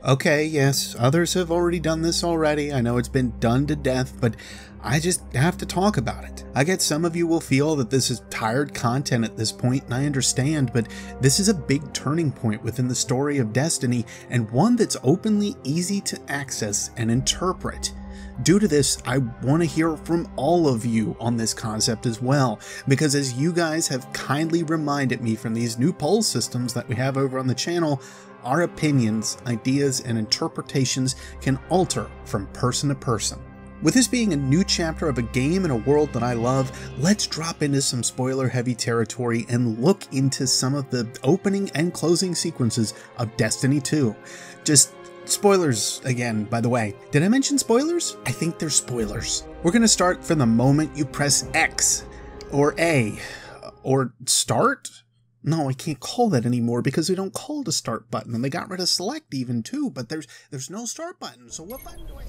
Okay, yes, others have already done this already. I know it's been done to death, but I just have to talk about it. I get some of you will feel that this is tired content at this point, and I understand, but this is a big turning point within the story of Destiny, and one that's openly easy to access and interpret. Due to this, I want to hear from all of you on this concept as well, because as you guys have kindly reminded me from these new poll systems that we have over on the channel, our opinions, ideas, and interpretations can alter from person to person. With this being a new chapter of a game in a world that I love, let's drop into some spoiler-heavy territory and look into some of the opening and closing sequences of Destiny 2. Just spoilers again, by the way. Did I mention spoilers? I think they're spoilers. We're going to start from the moment you press X, or A, or start? No, I can't call that anymore because we don't call it a start button, and they got rid of select even too, but there's no start button, so what button do I...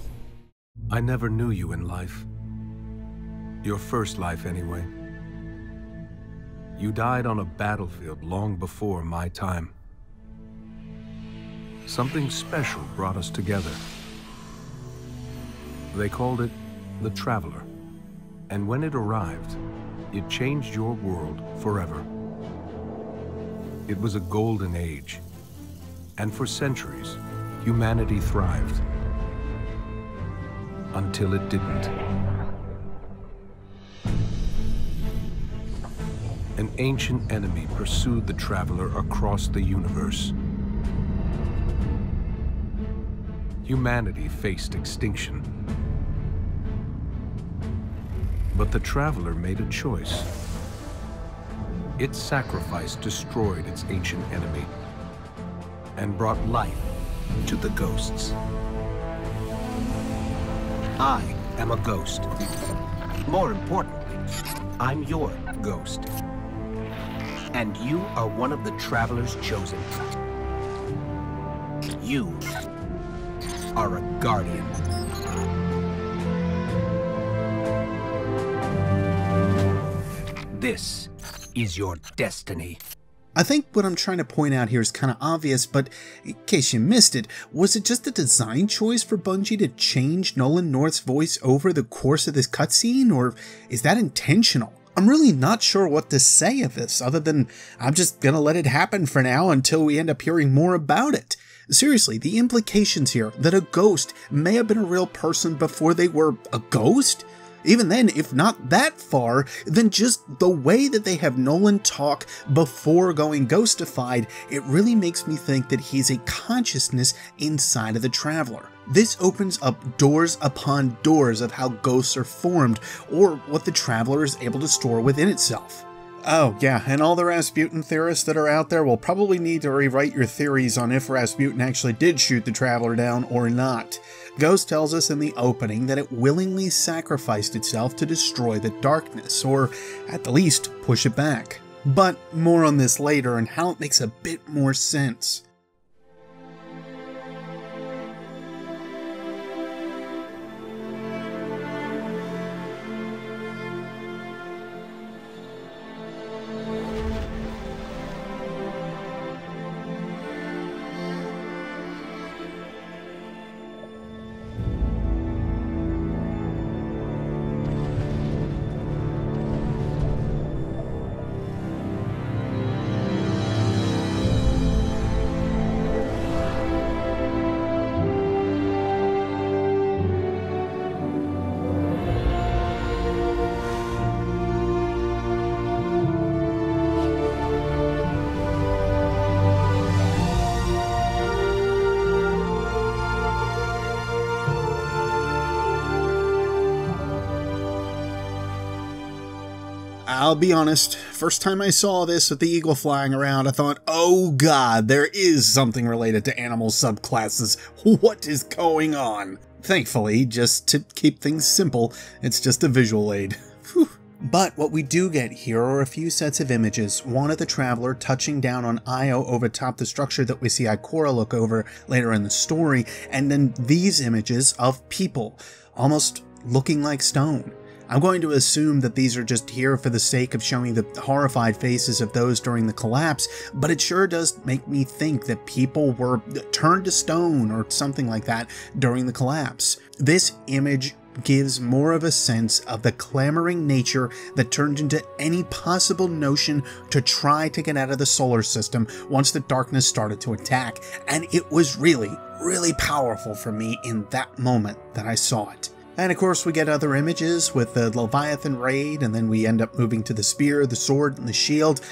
I never knew you in life. Your first life, anyway. You died on a battlefield long before my time. Something special brought us together. They called it the Traveler, and when it arrived, it changed your world forever. It was a golden age, and for centuries, humanity thrived. Until it didn't. An ancient enemy pursued the Traveler across the universe. Humanity faced extinction. But the Traveler made a choice. Its sacrifice destroyed its ancient enemy and brought life to the ghosts. I am a ghost. More importantly, I'm your ghost. And you are one of the Traveler's chosen. You are a guardian. This is your destiny. I think what I'm trying to point out here is kind of obvious, but in case you missed it, was it just a design choice for Bungie to change Nolan North's voice over the course of this cutscene, or is that intentional? I'm really not sure what to say of this, other than I'm just gonna let it happen for now until we end up hearing more about it. Seriously, the implications here that a ghost may have been a real person before they were a ghost? Even then, if not that far, then just the way that they have Nolan talk before going ghostified, it really makes me think that he's a consciousness inside of the Traveler. This opens up doors upon doors of how ghosts are formed, or what the Traveler is able to store within itself. Oh yeah, and all the Rasputin theorists that are out there will probably need to rewrite your theories on if Rasputin actually did shoot the Traveler down or not. Ghost tells us in the opening that it willingly sacrificed itself to destroy the darkness, or at the least push it back. But more on this later and how it makes a bit more sense. I'll be honest, first time I saw this with the eagle flying around, I thought, oh god, there is something related to animal subclasses. What is going on? Thankfully, just to keep things simple, it's just a visual aid. Whew. But what we do get here are a few sets of images, one of the Traveler touching down on Io over top the structure that we see Ikora look over later in the story, and then these images of people, almost looking like stone. I'm going to assume that these are just here for the sake of showing the horrified faces of those during the collapse, but it sure does make me think that people were turned to stone or something like that during the collapse. This image gives more of a sense of the clamoring nature that turned into any possible notion to try to get out of the solar system once the darkness started to attack, and it was really, really powerful for me in that moment that I saw it. And of course we get other images with the Leviathan raid, and then we end up moving to the spear, the sword, and the shield,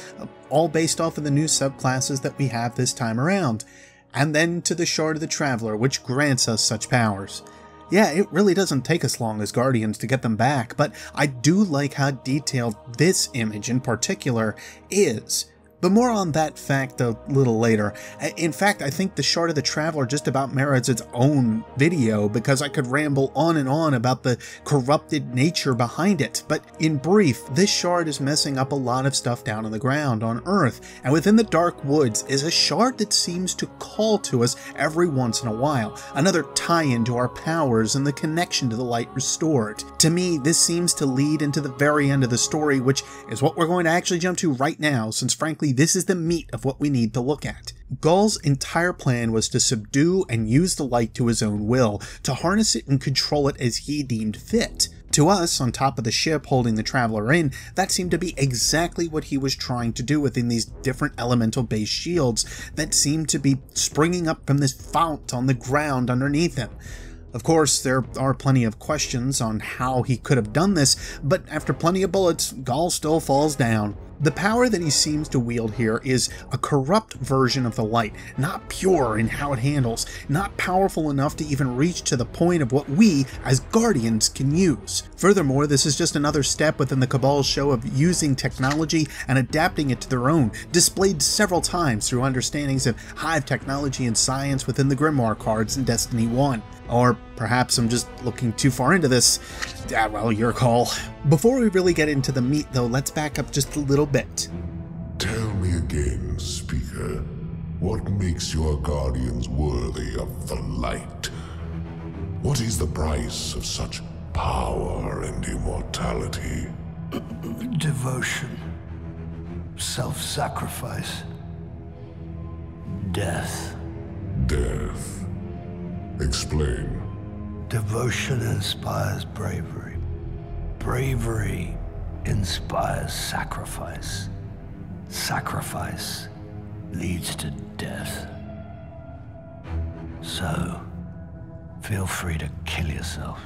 all based off of the new subclasses that we have this time around. And then to the Shard of the Traveler, which grants us such powers. Yeah, it really doesn't take us long as Guardians to get them back, but I do like how detailed this image in particular is. But more on that fact a little later. In fact, I think the Shard of the Traveler just about merits its own video, because I could ramble on and on about the corrupted nature behind it. But in brief, this shard is messing up a lot of stuff down on the ground on Earth, and within the Dark Woods is a shard that seems to call to us every once in a while, another tie-in to our powers and the connection to the light restored. To me, this seems to lead into the very end of the story, which is what we're going to actually jump to right now, since frankly this is the meat of what we need to look at. Ghaul's entire plan was to subdue and use the light to his own will, to harness it and control it as he deemed fit. To us, on top of the ship holding the Traveler in, that seemed to be exactly what he was trying to do within these different elemental-based shields that seemed to be springing up from this fount on the ground underneath him. Of course, there are plenty of questions on how he could have done this, but after plenty of bullets, Ghaul still falls down. The power that he seems to wield here is a corrupt version of the light, not pure in how it handles, not powerful enough to even reach to the point of what we, as Guardians, can use. Furthermore, this is just another step within the Cabal's show of using technology and adapting it to their own, displayed several times through understandings of hive technology and science within the Grimoire cards in Destiny 1. Or perhaps I'm just looking too far into this. Well, your call. Before we really get into the meat though, let's back up just a little bit. Tell me again, Speaker, what makes your Guardians worthy of the light? What is the price of such power and immortality? Devotion, self-sacrifice, death. Death. Explain. Devotion inspires bravery. Bravery inspires sacrifice. Sacrifice leads to death. So, feel free to kill yourself.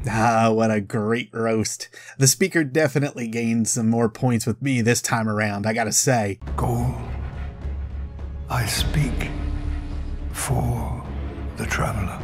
Ah, what a great roast. The Speaker definitely gained some more points with me this time around, I gotta say. Ghaul, I speak for the Traveler.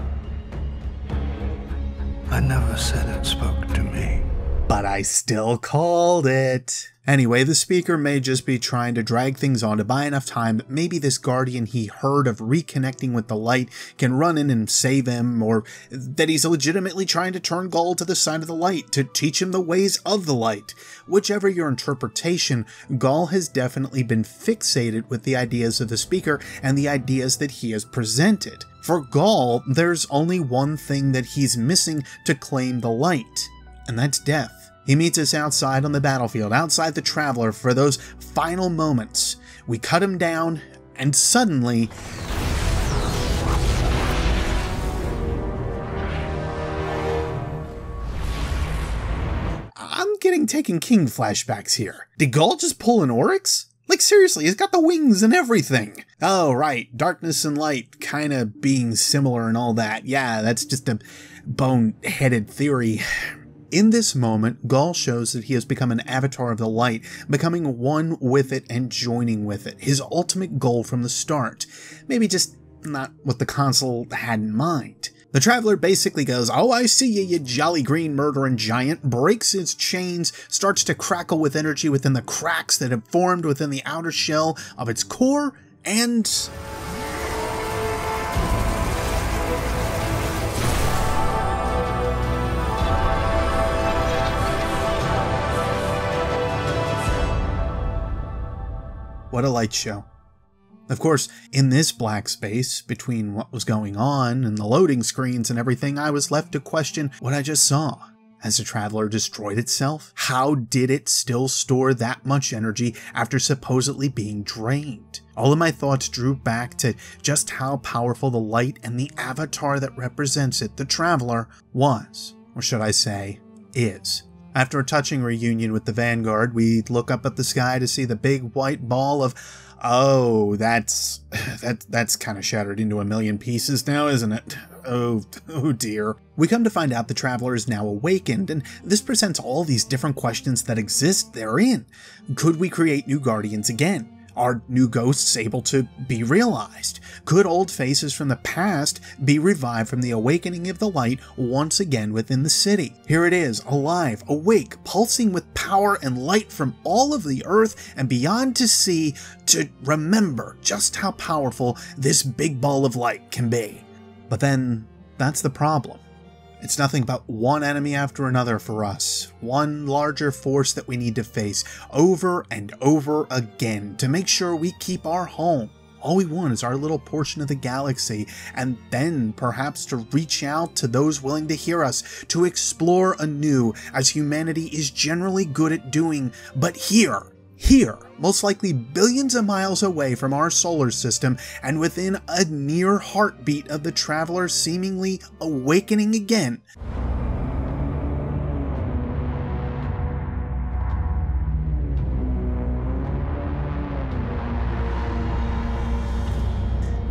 I never said it spoke to me. But I still called it. Anyway, the Speaker may just be trying to drag things on to buy enough time that maybe this Guardian he heard of reconnecting with the light can run in and save him, or that he's legitimately trying to turn Ghaul to the side of the light to teach him the ways of the light. Whichever your interpretation, Ghaul has definitely been fixated with the ideas of the Speaker and the ideas that he has presented. For Ghaul, there's only one thing that he's missing to claim the light, and that's death. He meets us outside on the battlefield, outside the Traveler, for those final moments. We cut him down, and suddenly... I'm getting Taken King flashbacks here. Did Ghaul just pull an Oryx? Like seriously, he's got the wings and everything. Oh right, darkness and light kinda being similar and all that. Yeah, that's just a bone-headed theory. In this moment, Ghaul shows that he has become an avatar of the light, becoming one with it and joining with it, his ultimate goal from the start. Maybe just not what the console had in mind. The Traveler basically goes, "Oh, I see you, you jolly green murdering giant," breaks its chains, starts to crackle with energy within the cracks that have formed within the outer shell of its core, and... what a light show. Of course, in this black space, between what was going on and the loading screens and everything, I was left to question what I just saw. Has the Traveler destroyed itself? How did it still store that much energy after supposedly being drained? All of my thoughts drew back to just how powerful the light and the avatar that represents it, the Traveler, was, or should I say, is. After a touching reunion with the Vanguard, we look up at the sky to see the big white ball of, oh, that's kind of shattered into a million pieces now, isn't it? Oh dear. We come to find out the Traveler is now awakened, and this presents all these different questions that exist therein. Could we create new Guardians again? Are new ghosts able to be realized? Could old faces from the past be revived from the awakening of the light once again within the city? Here it is, alive, awake, pulsing with power and light from all of the earth and beyond to see, to remember just how powerful this big ball of light can be. But then, that's the problem. It's nothing but one enemy after another for us, one larger force that we need to face over and over again to make sure we keep our home. All we want is our little portion of the galaxy, and then perhaps to reach out to those willing to hear us, to explore anew, as humanity is generally good at doing, but here, most likely billions of miles away from our solar system and within a near heartbeat of the Traveler seemingly awakening again.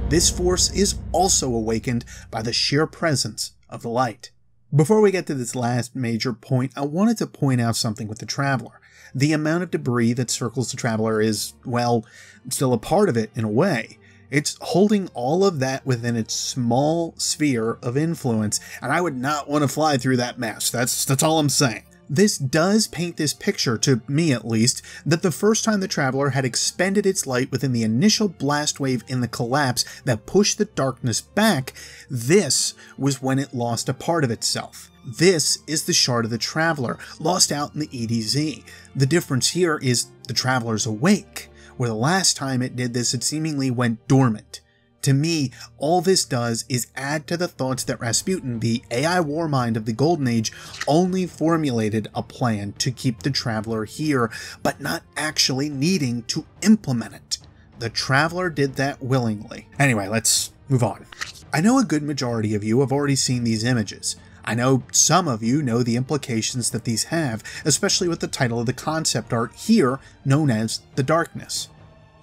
This force is also awakened by the sheer presence of the light. Before we get to this last major point, I wanted to point out something with the Traveler. The amount of debris that circles the Traveler is, well, still a part of it in a way. It's holding all of that within its small sphere of influence, and I would not want to fly through that mess. That's all I'm saying. This does paint this picture, to me at least, that the first time the Traveler had expended its light within the initial blast wave in the collapse that pushed the darkness back, this was when it lost a part of itself. This is the shard of the Traveler, lost out in the EDZ. The difference here is the Traveler's awake, where the last time it did this it seemingly went dormant. To me, all this does is add to the thoughts that Rasputin, the AI war mind of the Golden Age, only formulated a plan to keep the Traveler here, but not actually needing to implement it. The Traveler did that willingly. Anyway, let's move on. I know a good majority of you have already seen these images. I know some of you know the implications that these have, especially with the title of the concept art here, known as The Darkness.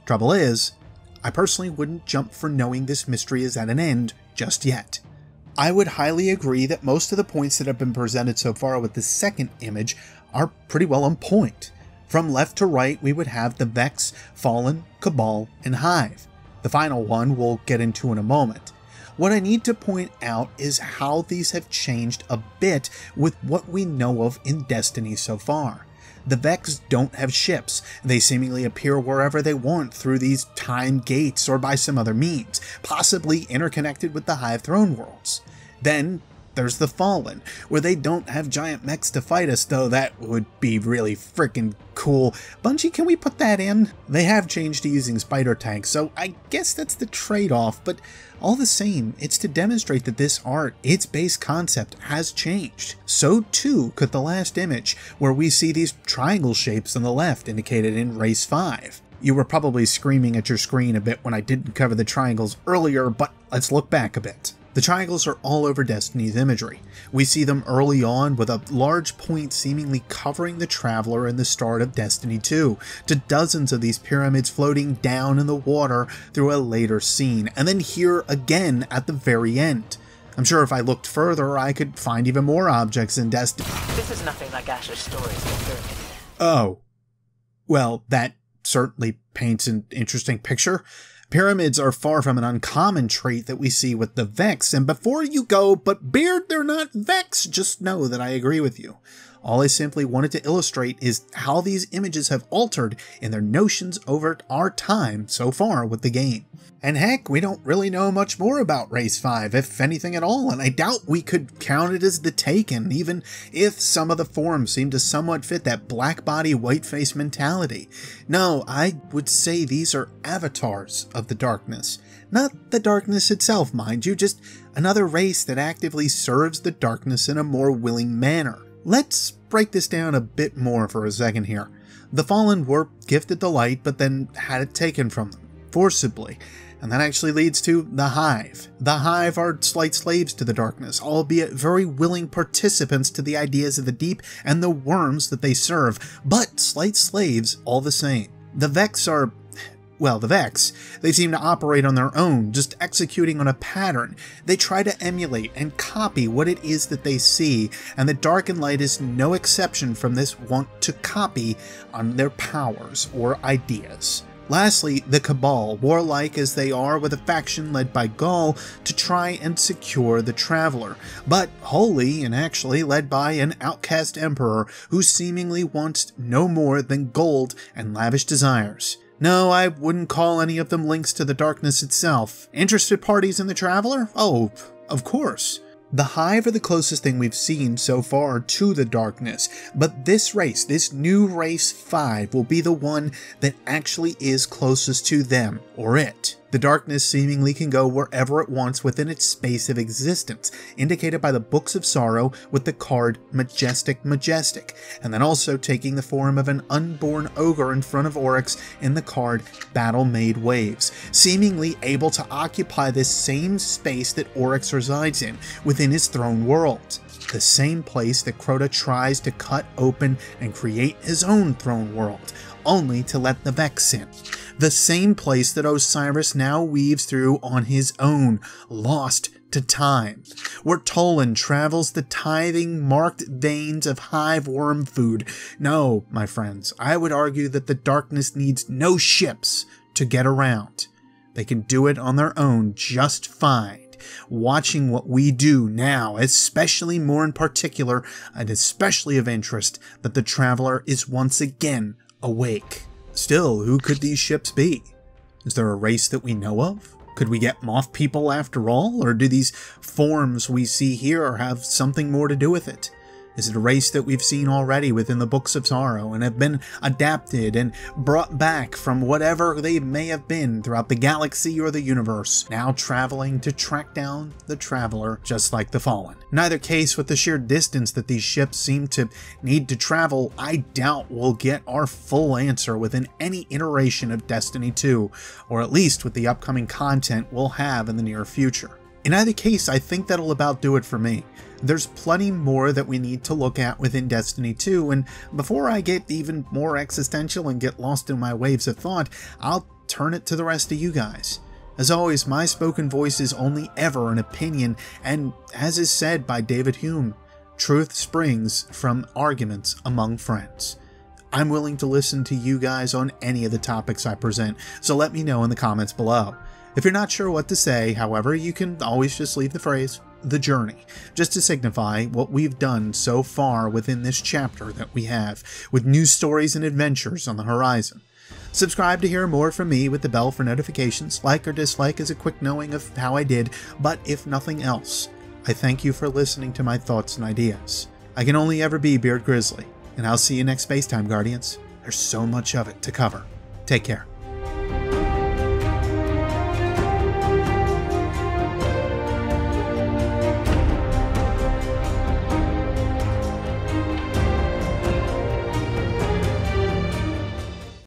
Trouble is, I personally wouldn't jump for knowing this mystery is at an end just yet. I would highly agree that most of the points that have been presented so far with the second image are pretty well on point. From left to right, we would have the Vex, Fallen, Cabal, and Hive. The final one we'll get into in a moment. What I need to point out is how these have changed a bit with what we know of in Destiny so far. The Vex don't have ships. They seemingly appear wherever they want through these time gates or by some other means, possibly interconnected with the Hive throne worlds. Then there's the Fallen, where they don't have giant mechs to fight us, though that would be really freaking cool. Bungie, can we put that in? They have changed to using spider tanks, so I guess that's the trade-off, but all the same, it's to demonstrate that this art, its base concept, has changed. So too could the last image, where we see these triangle shapes on the left indicated in Race 5. You were probably screaming at your screen a bit when I didn't cover the triangles earlier, but let's look back a bit. The triangles are all over Destiny's imagery. We see them early on with a large point seemingly covering the Traveler in the start of Destiny 2, to dozens of these pyramids floating down in the water through a later scene, and then here again at the very end. I'm sure if I looked further I could find even more objects in Destiny. This is nothing like Asher's stories of the pyramid. Oh. Well, that certainly paints an interesting picture. Pyramids are far from an uncommon trait that we see with the Vex, and before you go, but Beard, they're not Vex, just know that I agree with you. All I simply wanted to illustrate is how these images have altered in their notions over our time so far with the game. And heck, we don't really know much more about Race 5, if anything at all, and I doubt we could count it as the Taken, even if some of the forms seem to somewhat fit that black body, white face mentality. No, I would say these are avatars of the darkness. Not the darkness itself, mind you, just another race that actively serves the darkness in a more willing manner. Let's break this down a bit more for a second here. The Fallen were gifted the light, but then had it taken from them, forcibly. And that actually leads to the Hive. The Hive are slight slaves to the darkness, albeit very willing participants to the ideas of the deep and the worms that they serve, but slight slaves all the same. The Vex are... well, the Vex, they seem to operate on their own, just executing on a pattern. They try to emulate and copy what it is that they see, and the Dark and Light is no exception from this want to copy on their powers or ideas. Lastly, the Cabal, warlike as they are, with a faction led by Gaul to try and secure the Traveler, but holy and actually led by an outcast emperor who seemingly wants no more than gold and lavish desires. No, I wouldn't call any of them links to the darkness itself. Interested parties in the Traveler? Oh, of course. The Hive are the closest thing we've seen so far to the darkness, but this race, this new race 5, will be the one that actually is closest to them, or it. The darkness seemingly can go wherever it wants within its space of existence, indicated by the Books of Sorrow with the card Majestic Majestic, and then also taking the form of an unborn ogre in front of Oryx in the card Battle Made Waves, seemingly able to occupy this same space that Oryx resides in within his throne world. The same place that Crota tries to cut open and create his own throne world, only to let the Vex in. The same place that Osiris now weaves through on his own, lost to time, where Tolan travels the tithing marked veins of hive worm food. No, my friends, I would argue that the darkness needs no ships to get around. They can do it on their own just fine. Watching what we do now, especially more in particular, and especially of interest, that the Traveler is once again awake. Still, who could these ships be? Is there a race that we know of? Could we get moth people after all? Or do these forms we see here have something more to do with it? Is it a race that we've seen already within the Books of Sorrow and have been adapted and brought back from whatever they may have been throughout the galaxy or the universe, now traveling to track down the Traveler just like the Fallen? In either case, with the sheer distance that these ships seem to need to travel, I doubt we'll get our full answer within any iteration of Destiny 2, or at least with the upcoming content we'll have in the near future. In either case, I think that'll about do it for me. There's plenty more that we need to look at within Destiny 2, and before I get even more existential and get lost in my waves of thought, I'll turn it to the rest of you guys. As always, my spoken voice is only ever an opinion, and as is said by David Hume, truth springs from arguments among friends. I'm willing to listen to you guys on any of the topics I present, so let me know in the comments below. If you're not sure what to say, however, you can always just leave the phrase, "the journey," just to signify what we've done so far within this chapter that we have, with new stories and adventures on the horizon. Subscribe to hear more from me with the bell for notifications, like or dislike as a quick knowing of how I did, but if nothing else, I thank you for listening to my thoughts and ideas. I can only ever be Beard Grizzly, and I'll see you next Spacetime Guardians. There's so much of it to cover. Take care.